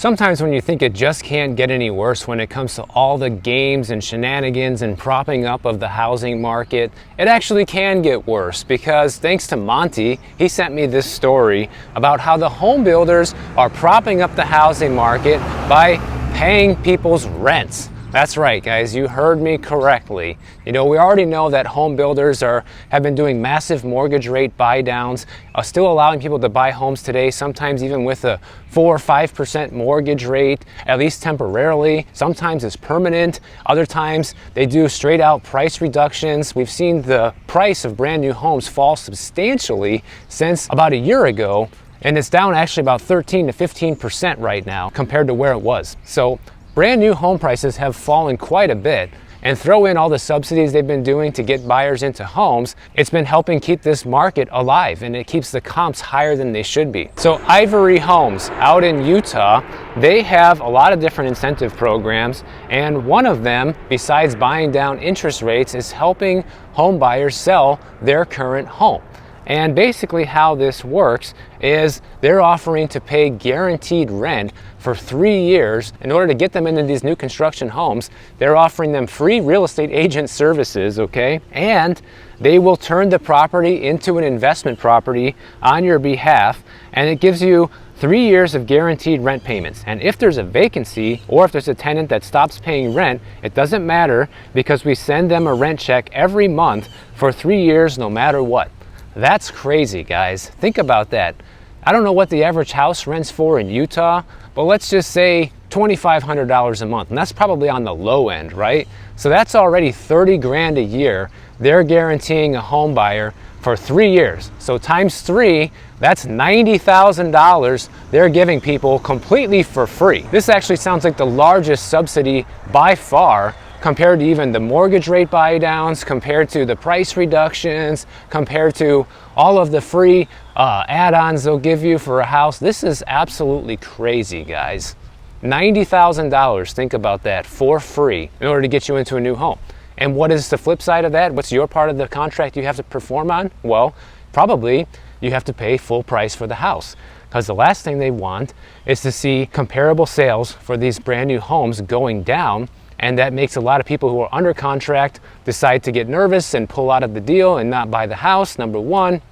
Sometimes when you think it just can't get any worse when it comes to all the games and shenanigans and propping up of the housing market, it actually can get worse because thanks to Monty, he sent me this story about how the home builders are propping up the housing market by paying people's rents. That's right, guys, you heard me correctly. You know, we already know that home builders have been doing massive mortgage rate buy downs, still allowing people to buy homes today, sometimes even with a 4 or 5% mortgage rate, at least temporarily. Sometimes it's permanent. Other times they do straight out price reductions. We've seen the price of brand new homes fall substantially since about a year ago, and it's down actually about 13 to 15% right now compared to where it was. So brand new home prices have fallen quite a bit, and throw in all the subsidies they've been doing to get buyers into homes, it's been helping keep this market alive, and it keeps the comps higher than they should be. So Ivory Homes out in Utah, they have a lot of different incentive programs, and one of them, besides buying down interest rates, is helping home buyers sell their current home. And basically how this works is they're offering to pay guaranteed rent for 3 years. In order to get them into these new construction homes, they're offering them free real estate agent services, okay? And they will turn the property into an investment property on your behalf, and it gives you 3 years of guaranteed rent payments. And if there's a vacancy or if there's a tenant that stops paying rent, it doesn't matter because we send them a rent check every month for 3 years no matter what. That's crazy, guys. Think about that. I don't know what the average house rents for in Utah, but let's just say $2,500 a month, and that's probably on the low end, right? So that's already 30 grand a year they're guaranteeing a home buyer for 3 years. So times 3, that's $90,000 they're giving people completely for free. This actually sounds like the largest subsidy by far, compared to even the mortgage rate buy downs, compared to the price reductions, compared to all of the free add-ons they'll give you for a house. This is absolutely crazy, guys. $90,000, think about that, for free in order to get you into a new home. And what is the flip side of that? What's your part of the contract you have to perform on? Well, probably you have to pay full price for the house, because the last thing they want is to see comparable sales for these brand new homes going down. And that makes a lot of people who are under contract decide to get nervous and pull out of the deal and not buy the house, number one.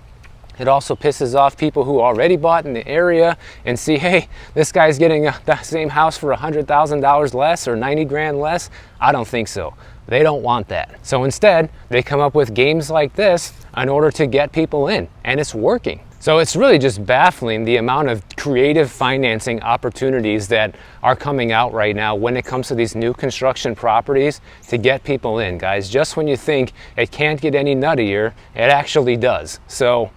It also pisses off people who already bought in the area and see, hey, this guy's getting the same house for $100,000 less or 90 grand less. I don't think so. They don't want that. So instead, they come up with games like this in order to get people in, and it's working. So it's really just baffling the amount of creative financing opportunities that are coming out right now when it comes to these new construction properties to get people in, guys. Just when you think it can't get any nuttier, it actually does. So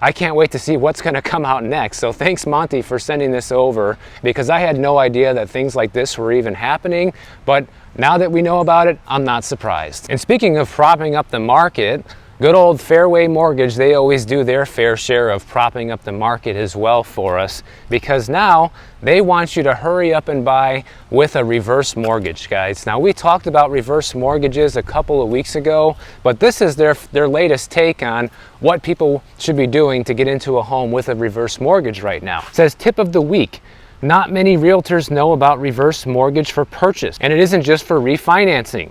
I can't wait to see what's going to come out next. So thanks, Monty, for sending this over, because I had no idea that things like this were even happening. But now that we know about it, I'm not surprised. And speaking of propping up the market, good old Fairway Mortgage, they always do their fair share of propping up the market as well for us, because now they want you to hurry up and buy with a reverse mortgage, guys. Now, we talked about reverse mortgages a couple of weeks ago, but this is their latest take on what people should be doing to get into a home with a reverse mortgage right now. It says, tip of the week. Not many realtors know about reverse mortgage for purchase, and it isn't just for refinancing.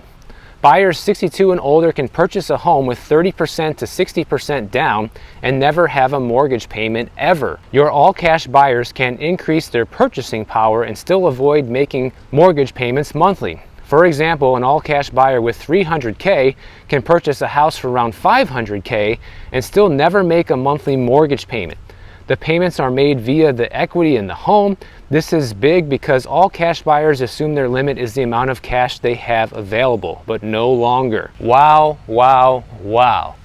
Buyers 62 and older can purchase a home with 30% to 60% down and never have a mortgage payment ever. Your all-cash buyers can increase their purchasing power and still avoid making mortgage payments monthly. For example, an all-cash buyer with $300K can purchase a house for around $500K and still never make a monthly mortgage payment. The payments are made via the equity in the home. This is big because all cash buyers assume their limit is the amount of cash they have available, but no longer. Wow, wow, wow.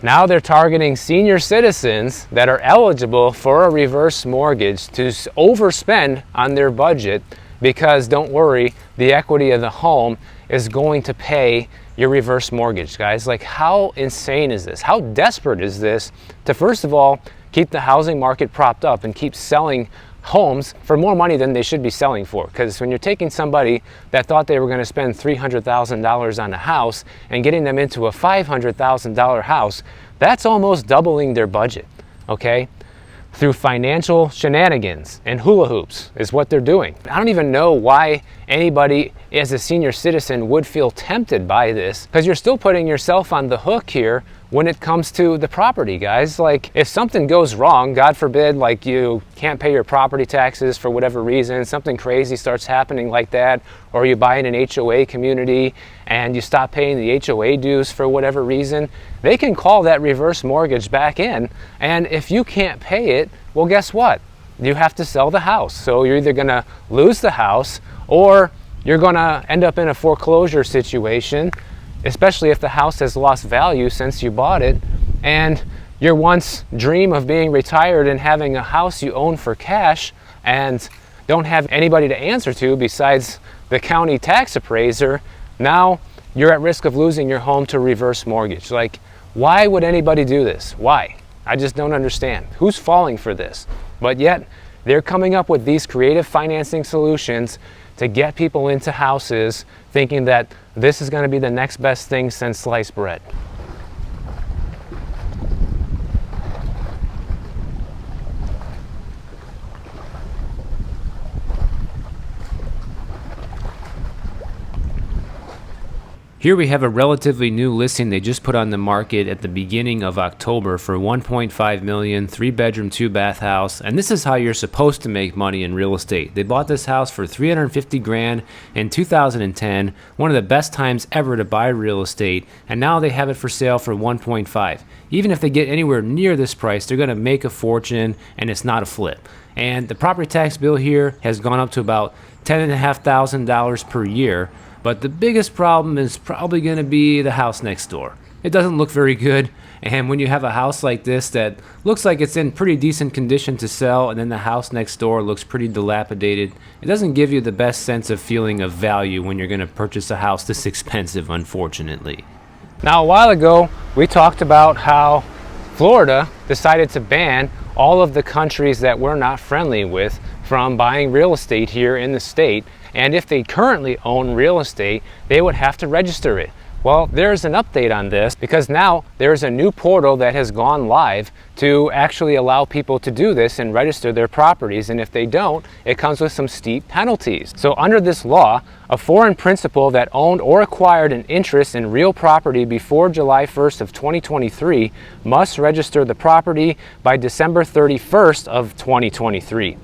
Now they're targeting senior citizens that are eligible for a reverse mortgage to overspend on their budget, because don't worry, the equity of the home is going to pay your reverse mortgage, guys. Like, how insane is this? How desperate is this to, first of all, keep the housing market propped up and keep selling homes for more money than they should be selling for? Because when you're taking somebody that thought they were going to spend $300,000 on a house and getting them into a $500,000 house, that's almost doubling their budget, okay? through financial shenanigans and hula hoops is what they're doing. I don't even know why anybody as a senior citizen would feel tempted by this, because you're still putting yourself on the hook here when it comes to the property, guys. Like, if something goes wrong, God forbid, like you can't pay your property taxes for whatever reason, something crazy starts happening like that, or you buy in an HOA community and you stop paying the HOA dues for whatever reason, they can call that reverse mortgage back in. And if you can't pay it, well, guess what? You have to sell the house. So you're either gonna lose the house or you're gonna end up in a foreclosure situation, especially if the house has lost value since you bought it, and your once dream of being retired and having a house you own for cash and don't have anybody to answer to besides the county tax appraiser, now you're at risk of losing your home to reverse mortgage. Like, why would anybody do this? Why? I just don't understand. Who's falling for this? But yet, they're coming up with these creative financing solutions to get people into houses, thinking that this is going to be the next best thing since sliced bread. Here we have a relatively new listing they just put on the market at the beginning of October for $1.5 million, 3-bedroom, 2-bath house. And this is how you're supposed to make money in real estate. They bought this house for $350,000 in 2010, one of the best times ever to buy real estate, and now they have it for sale for $1.5. Even if they get anywhere near this price, they're going to make a fortune, and it's not a flip. And the property tax bill here has gone up to about $10,500 per year. But the biggest problem is probably going to be the house next door. It doesn't look very good, and when you have a house like this that looks like it's in pretty decent condition to sell, and then the house next door looks pretty dilapidated, it doesn't give you the best sense of feeling of value when you're going to purchase a house this expensive, unfortunately. Now, a while ago, we talked about how Florida decided to ban all of the countries that we're not friendly with from buying real estate here in the state. And if they currently own real estate, they would have to register it. Well, there's an update on this because now there's a new portal that has gone live to actually allow people to do this and register their properties. And if they don't, it comes with some steep penalties. So under this law, a foreign principal that owned or acquired an interest in real property before July 1st of 2023 must register the property by December 31st of 2023.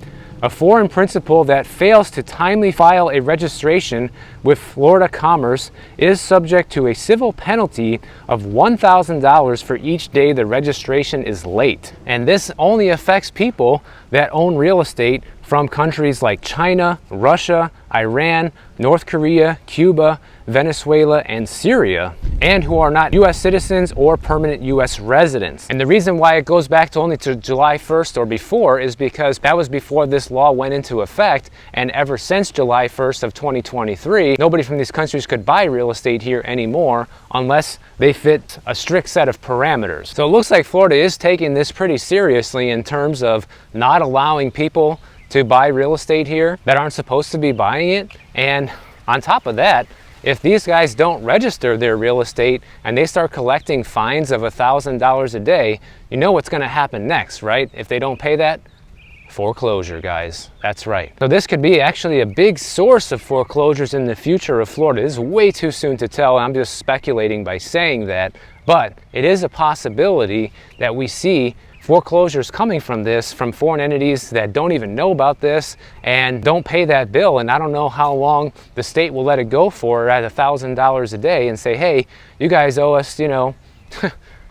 A foreign principal that fails to timely file a registration with Florida Commerce is subject to a civil penalty of $1,000 for each day the registration is late. And this only affects people that own real estate from countries like China, Russia, Iran, North Korea, Cuba, Venezuela, and Syria, and who are not U.S. citizens or permanent U.S. residents. And the reason why it goes back to only to July 1st or before is because that was before this law went into effect, and ever since July 1st of 2023, nobody from these countries could buy real estate here anymore unless they fit a strict set of parameters. So it looks like Florida is taking this pretty seriously in terms of not allowing people to buy real estate here that aren't supposed to be buying it. And on top of that, if these guys don't register their real estate and they start collecting fines of $1,000 a day, you know what's going to happen next, right? If they don't pay that, foreclosure, guys. That's right. So this could be actually a big source of foreclosures in the future of Florida. This is way too soon to tell. I'm just speculating by saying that, but it is a possibility that we see foreclosures coming from this, from foreign entities that don't even know about this and don't pay that bill. And I don't know how long the state will let it go for at $1,000 a day and say, hey, you guys owe us, you know,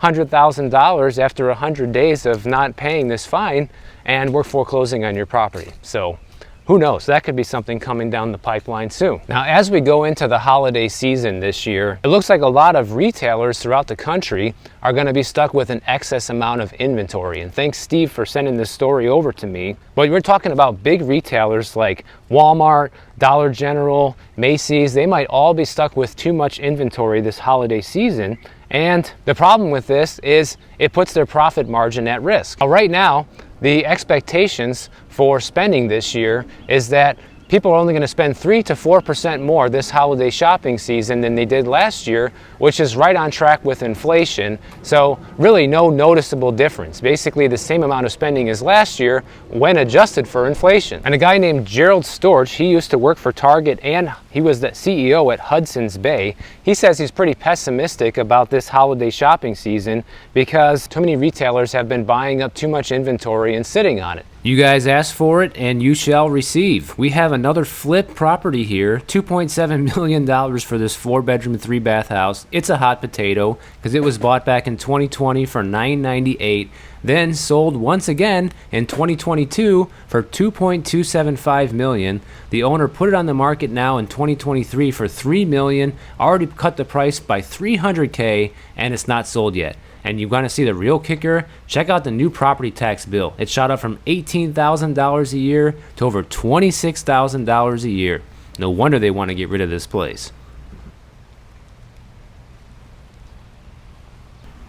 $100,000 after 100 days of not paying this fine, and we're foreclosing on your property. So who knows? That could be something coming down the pipeline soon. Now, as we go into the holiday season this year, it looks like a lot of retailers throughout the country are going to be stuck with an excess amount of inventory. And thanks, Steve, for sending this story over to me. But we're talking about big retailers like Walmart, Dollar General, Macy's. They might all be stuck with too much inventory this holiday season. And the problem with this is it puts their profit margin at risk. Right now, the expectations for spending this year is that people are only going to spend 3 to 4% more this holiday shopping season than they did last year, which is right on track with inflation. So really no noticeable difference. Basically the same amount of spending as last year when adjusted for inflation. And a guy named Gerald Storch, he used to work for Target and he was the CEO at Hudson's Bay. He says he's pretty pessimistic about this holiday shopping season because too many retailers have been buying up too much inventory and sitting on it. You guys asked for it and you shall receive. We have another flip property here, $2.7 million for this 4-bedroom, 3-bath house. It's a hot potato because it was bought back in 2020 for $998, then sold once again in 2022 for $2.275 million. The owner put it on the market now in 2023 for $3 million, already cut the price by $300K, and it's not sold yet. And you want to see the real kicker? Check out the new property tax bill. It shot up from $18,000 a year to over $26,000 a year. No wonder they want to get rid of this place.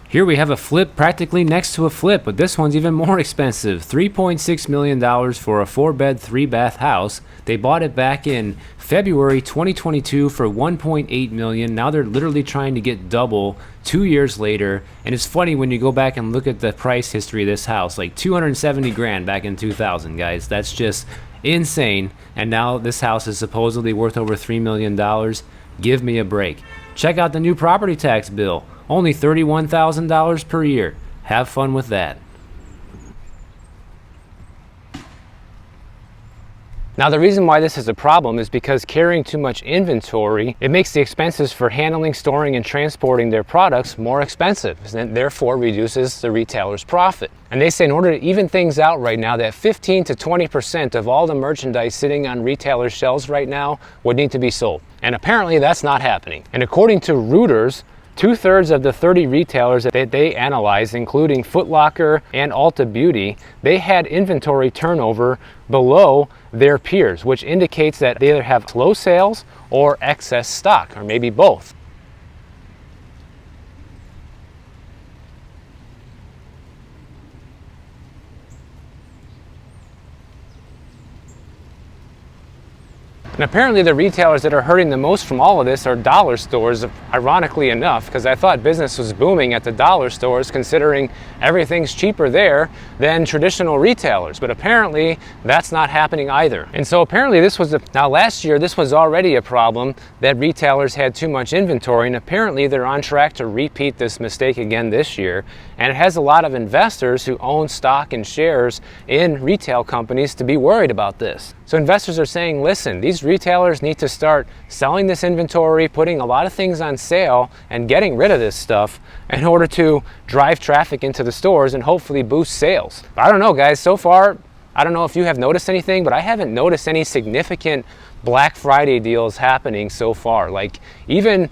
Here we have a flip practically next to a flip, but this one's even more expensive. $3.6 million for a 4-bed, 3-bath house. They bought it back in February 2022 for $1.8 million. Now they're literally trying to get double 2 years later. And it's funny when you go back and look at the price history of this house, like 270 grand back in 2000, guys. That's just insane. And now this house is supposedly worth over $3 million. Give me a break. Check out the new property tax bill. Only $31,000 per year. Have fun with that. Now the reason why this is a problem is because carrying too much inventory, it makes the expenses for handling, storing, and transporting their products more expensive, and therefore reduces the retailer's profit. And they say in order to even things out right now, that 15 to 20% of all the merchandise sitting on retailers' shelves right now would need to be sold. And apparently that's not happening. And according to Reuters, 2/3 of the 30 retailers that they analyzed, including Foot Locker and Ulta Beauty, they had inventory turnover below their peers, which indicates that they either have slow sales or excess stock, or maybe both. And apparently the retailers that are hurting the most from all of this are dollar stores, ironically enough, because I thought business was booming at the dollar stores considering everything's cheaper there than traditional retailers. But apparently that's not happening either. And so apparently now last year this was already a problem that retailers had too much inventory, and apparently they're on track to repeat this mistake again this year. And it has a lot of investors who own stock and shares in retail companies to be worried about this. So investors are saying, listen, these retailers need to start selling this inventory, putting a lot of things on sale, and getting rid of this stuff in order to drive traffic into the stores and hopefully boost sales. But I don't know, guys, so far, I don't know if you have noticed anything, but I haven't noticed any significant Black Friday deals happening so far. Like even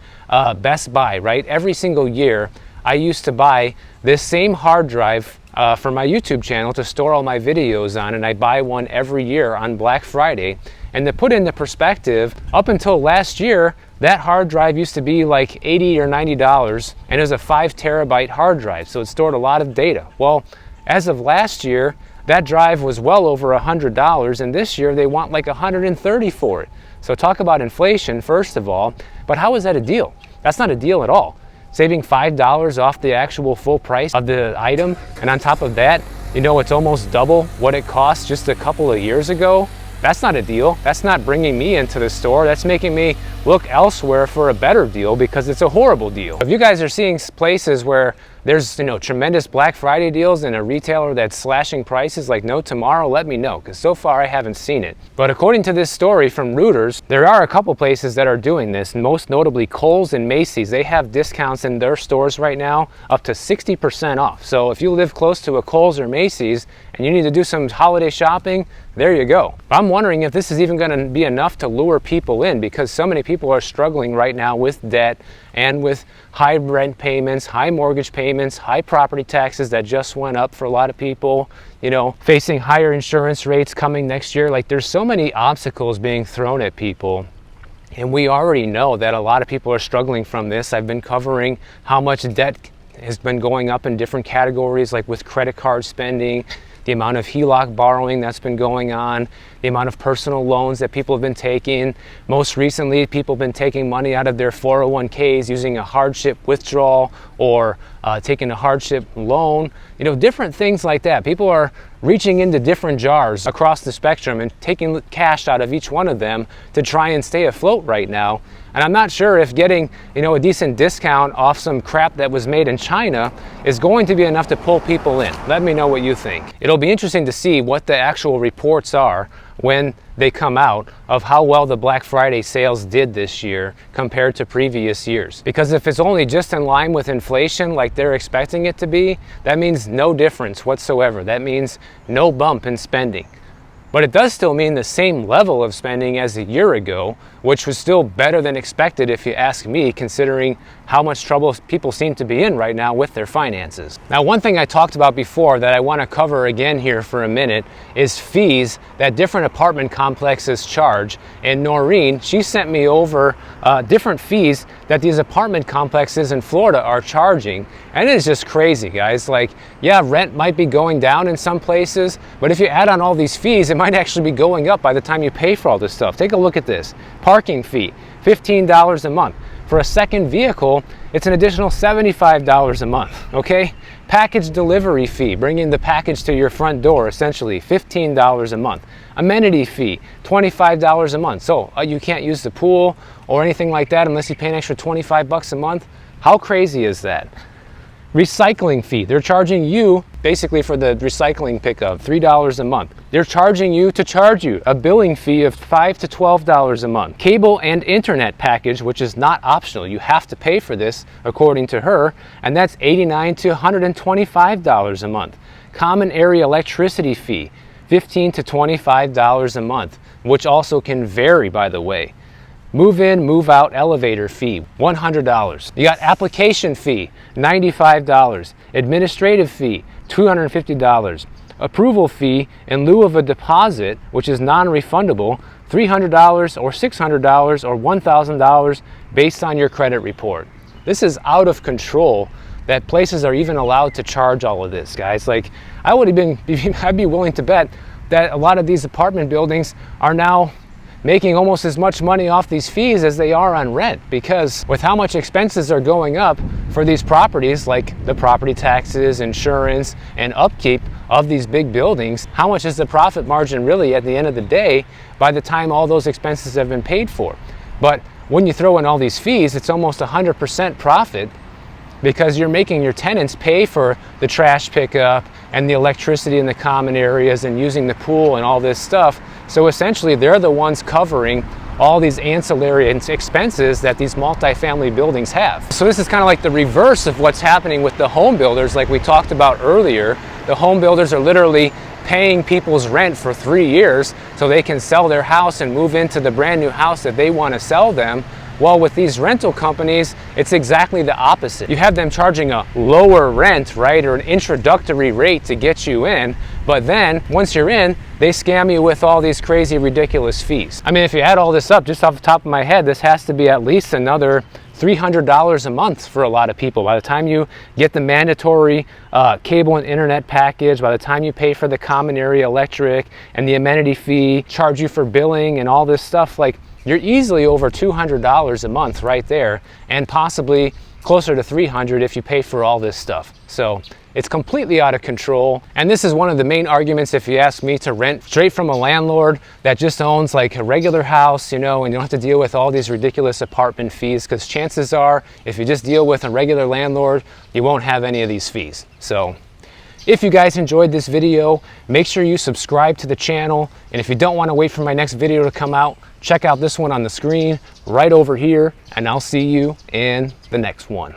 Best Buy, right? Every single year, I used to buy this same hard drive for my YouTube channel to store all my videos on, and I buy one every year on Black Friday. And to put into perspective, up until last year, that hard drive used to be like $80 or $90, and it was a 5 terabyte hard drive, so it stored a lot of data. Well, as of last year, that drive was well over $100, and this year they want like $130 for it. So talk about inflation, first of all, but how is that a deal? That's not a deal at all. Saving $5 off the actual full price of the item, and on top of that, you know, it's almost double what it cost just a couple of years ago. That's not a deal. That's not bringing me into the store. That's making me look elsewhere for a better deal because it's a horrible deal. If you guys are seeing places where there's, you know, tremendous Black Friday deals and a retailer that's slashing prices like no tomorrow, let me know, because so far I haven't seen it. But according to this story from Reuters, there are a couple places that are doing this, most notably Kohl's and Macy's. They have discounts in their stores right now up to 60% off. So if you live close to a Kohl's or Macy's and you need to do some holiday shopping, there you go. I'm wondering if this is even going to be enough to lure people in, because so many people are struggling right now with debt and with high rent payments, high mortgage payments, high property taxes that just went up for a lot of people, you know, facing higher insurance rates coming next year. Like, there's so many obstacles being thrown at people. And we already know that a lot of people are struggling from this. I've been covering how much debt has been going up in different categories, like with credit card spending, the amount of HELOC borrowing that's been going on, the the amount of personal loans that people have been taking. Most recently, people have been taking money out of their 401ks using a hardship withdrawal or taking a hardship loan, you know, different things like that. People are reaching into different jars across the spectrum and taking cash out of each one of them to try and stay afloat right now. And I'm not sure if getting, you know, a decent discount off some crap that was made in China is going to be enough to pull people in. Let me know what you think. It'll be interesting to see what the actual reports are when they come out of how well the Black Friday sales did this year compared to previous years. Because if it's only just in line with inflation like they're expecting it to be, that means no difference whatsoever. That means no bump in spending. But it does still mean the same level of spending as a year ago, which was still better than expected if you ask me, considering how much trouble people seem to be in right now with their finances. Now, one thing I talked about before that I want to cover again here for a minute is fees that different apartment complexes charge. And Noreen, she sent me over different fees that these apartment complexes in Florida are charging. And it is just crazy, guys. Like, yeah, rent might be going down in some places, but if you add on all these fees, it might actually be going up by the time you pay for all this stuff. Take a look at this. Parking fee, $15 a month. For a second vehicle, it's an additional $75 a month, okay? Package delivery fee, bringing the package to your front door, essentially $15 a month. Amenity fee, $25 a month. So you can't use the pool or anything like that unless you pay an extra 25 bucks a month. How crazy is that? Recycling fee, they're charging you basically for the recycling pickup, $3 a month. They're charging you to charge you, a billing fee of $5 to $12 a month. Cable and internet package, which is not optional. You have to pay for this according to her, and that's $89 to $125 a month. Common area electricity fee, $15 to $25 a month, which also can vary, by the way. Move in, move out elevator fee, $100. You got application fee, $95. Administrative fee, $250. Approval fee in lieu of a deposit, which is non-refundable, $300 or $600 or $1,000 based on your credit report. This is out of control that places are even allowed to charge all of this, guys. Like, I'd be willing to bet that a lot of these apartment buildings are now making almost as much money off these fees as they are on rent, because with how much expenses are going up for these properties, like the property taxes, insurance, and upkeep of these big buildings, how much is the profit margin really at the end of the day by the time all those expenses have been paid for? But when you throw in all these fees, it's almost 100% profit, because you're making your tenants pay for the trash pickup and the electricity in the common areas and using the pool and all this stuff. So essentially, they're the ones covering all these ancillary expenses that these multifamily buildings have. So this is kind of like the reverse of what's happening with the home builders, like we talked about earlier. The home builders are literally paying people's rent for 3 years so they can sell their house and move into the brand new house that they want to sell them. Well, with these rental companies, it's exactly the opposite. You have them charging a lower rent, right, or an introductory rate to get you in, but then once you're in, they scam you with all these crazy, ridiculous fees. I mean, if you add all this up, just off the top of my head, this has to be at least another $300 a month for a lot of people. By the time you get the mandatory cable and internet package, by the time you pay for the common area electric and the amenity fee, charge you for billing and all this stuff, like, you're easily over $200 a month right there, and possibly closer to $300 if you pay for all this stuff. So it's completely out of control. And this is one of the main arguments, if you ask me, to rent straight from a landlord that just owns like a regular house, you know, and you don't have to deal with all these ridiculous apartment fees, because chances are, if you just deal with a regular landlord, you won't have any of these fees. So if you guys enjoyed this video, make sure you subscribe to the channel. And if you don't want to wait for my next video to come out, check out this one on the screen right over here, and I'll see you in the next one.